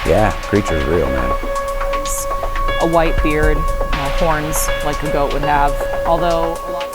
Yeah, creature's real, man. A white beard, horns like a goat would have, although a lot.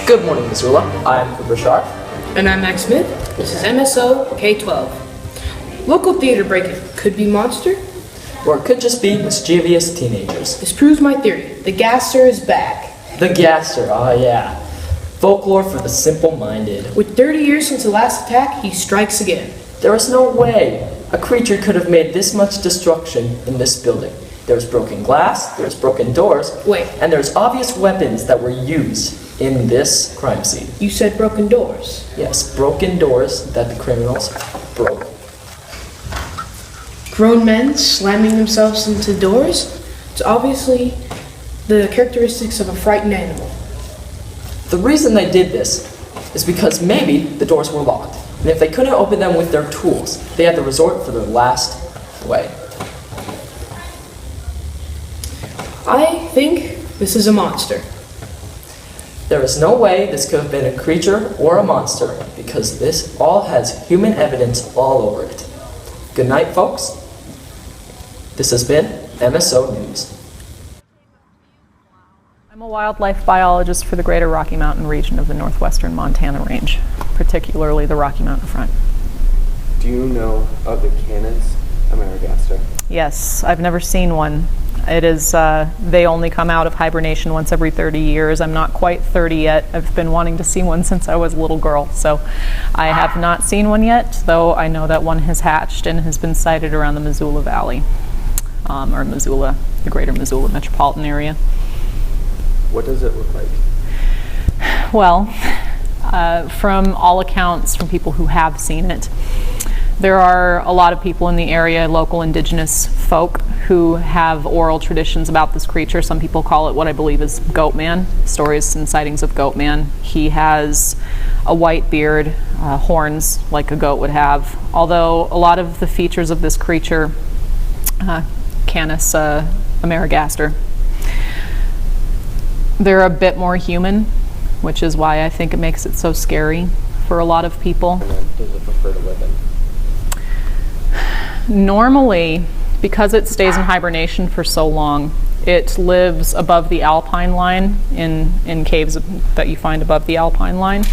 Good morning, Missoula. I'm Cooper Sharp. And I'm Max Smith. This is MSO K-12. Local theater break-in could be monster, Or it could just be mischievous teenagers. this proves my theory. The Gaster is back. The Gaster, yeah. Folklore for the simple-minded. With 30 years since the last attack, he strikes again. There is no way a creature could have made this much destruction in this building. There's broken glass, there's broken doors, Wait. and there's obvious weapons that were used in this crime scene. You said broken doors. Yes, broken doors that the criminals broke. Grown men slamming themselves into doors? It's obviously the characteristics of a frightened animal. The reason they did this is because maybe the doors were locked, and if they couldn't open them with their tools, they had to resort for their last way. I think this is a monster. There is no way this could have been a creature or a monster because this all has human evidence all over it. Good night, folks. This has been MSO News. I'm a wildlife biologist for the greater Rocky Mountain region of the northwestern Montana range, particularly the Rocky Mountain front. Do you know of the Canus Amerigastor? Yes, I've never seen one. It is, they only come out of hibernation once every 30 years. I'm not quite 30 yet. I've been wanting to see one since I was a little girl, so I have not seen one yet, though I know that one has hatched and has been sighted around the Missoula Valley, or Missoula, the greater Missoula metropolitan area. What does it look like? Well, from all accounts, from people who have seen it, there are a lot of people in the area, local indigenous folk, who have oral traditions about this creature. Some people call it what I believe is Goat Man, stories and sightings of Goat Man. He has a white beard, horns like a goat would have, although a lot of the features of this creature, Canus Amerigastor, they're a bit more human, which is why I think it makes it so scary for a lot of people. And then does it prefer to live in? Normally, because it stays in hibernation for so long, it lives above the alpine line in caves that you find above the alpine line.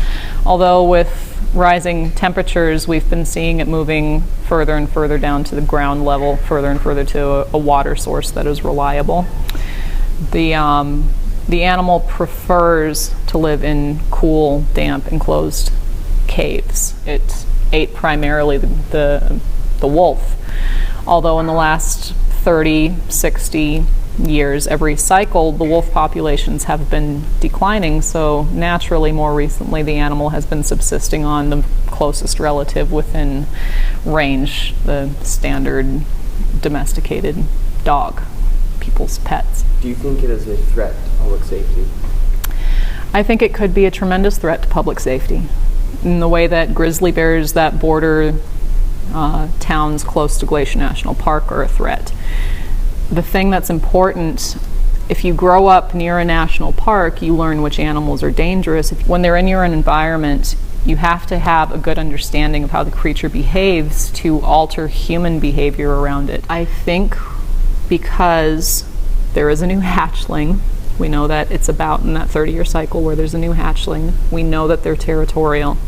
Although with rising temperatures, we've been seeing it moving further and further down to the ground level, further and further to a water source that is reliable. The animal prefers to live in cool, damp, enclosed caves. It ate primarily the wolf, although in the last 30, 60 years, every cycle, the wolf populations have been declining, so naturally, more recently, the animal has been subsisting on the closest relative within range, the standard domesticated dog, people's pets. Do you think it is a threat to public safety? I think it could be a tremendous threat to public safety in the way that grizzly bears that border towns close to Glacier National Park are a threat. The thing that's important, if you grow up near a national park, you learn which animals are dangerous. When they're in your environment, you have to have a good understanding of how the creature behaves to alter human behavior around it. I think because there is a new hatchling, we know that it's about in that 30-year cycle where there's a new hatchling. We know that they're territorial,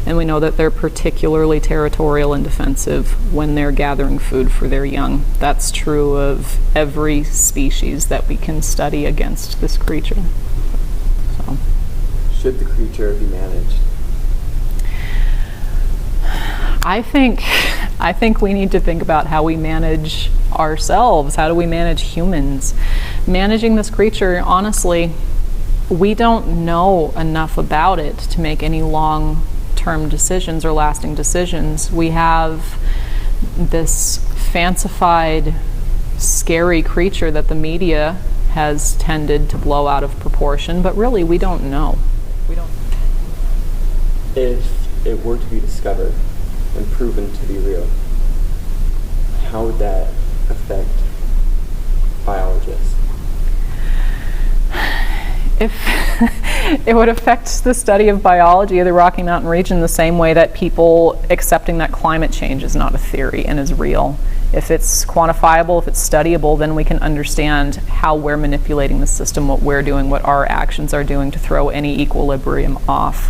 and we know that they're particularly territorial and defensive when they're gathering food for their young. That's true of every species that we can study against this creature. So. Should the creature be managed? I think we need to think about how we manage ourselves. How do we manage humans? Managing this creature, honestly, we don't know enough about it to make any long-term decisions or lasting decisions. We have this fancified, scary creature that the media has tended to blow out of proportion, but really we don't know. We don't. If it were to be discovered and proven to be real, how would that affect biologists? If it would affect the study of biology of the Rocky Mountain region the same way that people accepting that climate change is not a theory and is real. If it's quantifiable, if it's studyable, then we can understand how we're manipulating the system, what we're doing, what our actions are doing to throw any equilibrium off.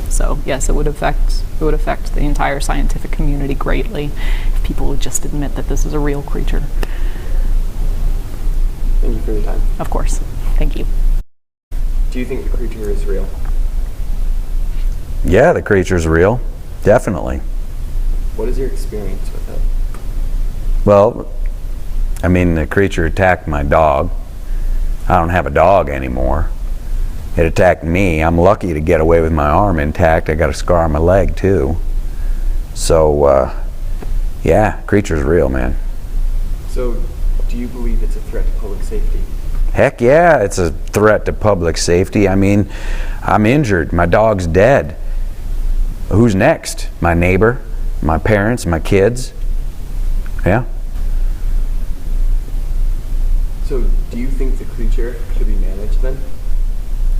So yes, it would affect the entire scientific community greatly if people would just admit that this is a real creature. Thank you for your time. Of course. Thank you. Do you think the creature is real? Yeah, the creature's real. Definitely. What is your experience with it? Well, I mean, the creature attacked my dog. I don't have a dog anymore. It attacked me. I'm lucky to get away with my arm intact. I got a scar on my leg, too. So, yeah, creature's real, man. So, do you believe it's a threat to public safety? Heck yeah, it's a threat to public safety. I mean, I'm injured. My dog's dead. Who's next? My neighbor? My parents? My kids? Yeah. So, do you think the creature should be managed then?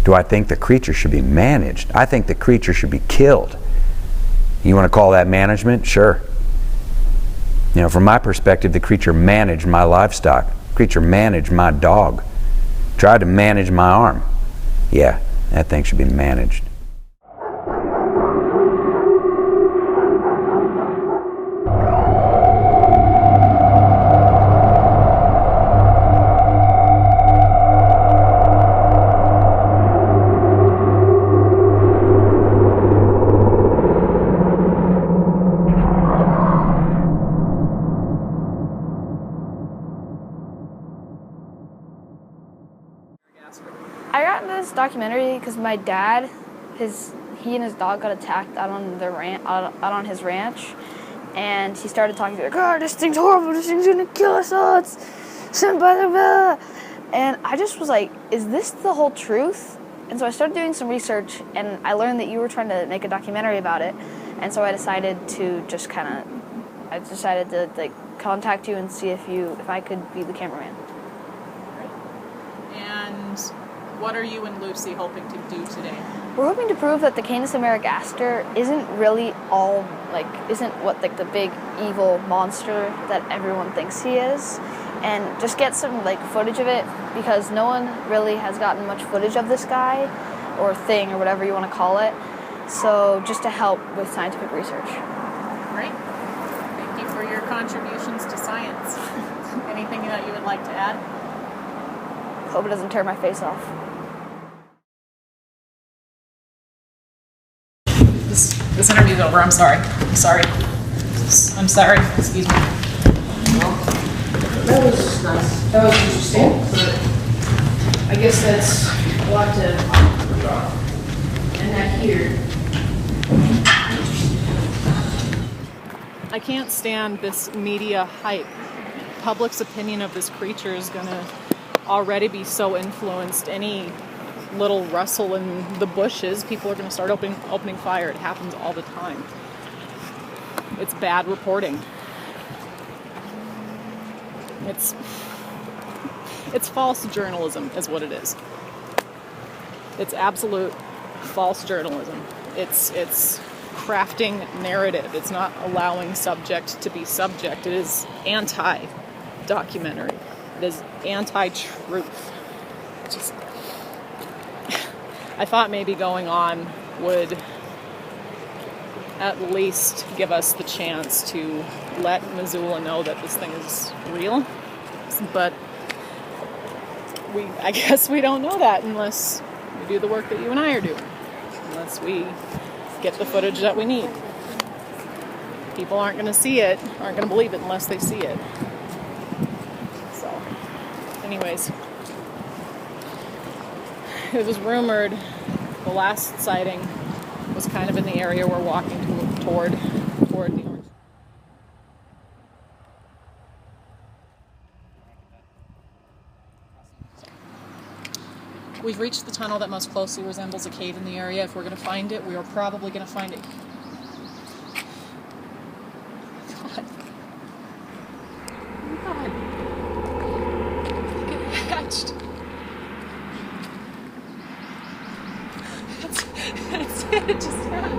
Do I think the creature should be managed? I think the creature should be killed. You want to call that management? Sure. You know, from my perspective, the creature managed my livestock. The creature managed my dog. Tried to manage my arm. Yeah, that thing should be managed. I got into this documentary because my dad, he and his dog got attacked out on his ranch, and he started talking to me like, "Oh, this thing's horrible. This thing's gonna kill us all. It's blah, blah, blah." And I just was like, "Is this the whole truth?" And so I started doing some research, and I learned that you were trying to make a documentary about it, and so I decided to just contact you and see if I could be the cameraman. And what are you and Lucy hoping to do today? We're hoping to prove that the Canus Amerigastor isn't really isn't the big evil monster that everyone thinks he is, and just get some footage of it, because no one really has gotten much footage of this guy or thing or whatever you want to call it. So just to help with scientific research. Great. Thank you for your contributions to science. Anything that you would like to add? Hope it doesn't tear my face off. This interview's over. I'm sorry. I'm sorry. Excuse me. That was nice. That was interesting. But I guess that's a lot to end that here. I can't stand this media hype. Public's opinion of this creature is going to already be so influenced. Any little rustle in the bushes, people are going to start opening fire. It happens all the time. It's bad reporting. It's false journalism is what it is. It's absolute false journalism. It's crafting narrative. It's not allowing subject to be subject. It is anti-documentary. It is anti-truth. I thought maybe going on would at least give us the chance to let Missoula know that this thing is real. But I guess we don't know that unless we do the work that you and I are doing. Unless we get the footage that we need. People aren't going to see it, aren't going to believe it unless they see it. So, anyways, it was rumored the last sighting was kind of in the area we're walking toward the orange. we've reached the tunnel that most closely resembles a cave in the area. If we're going to find it, we are probably going to find it. God. God. Get hatched. That's it. It just happened.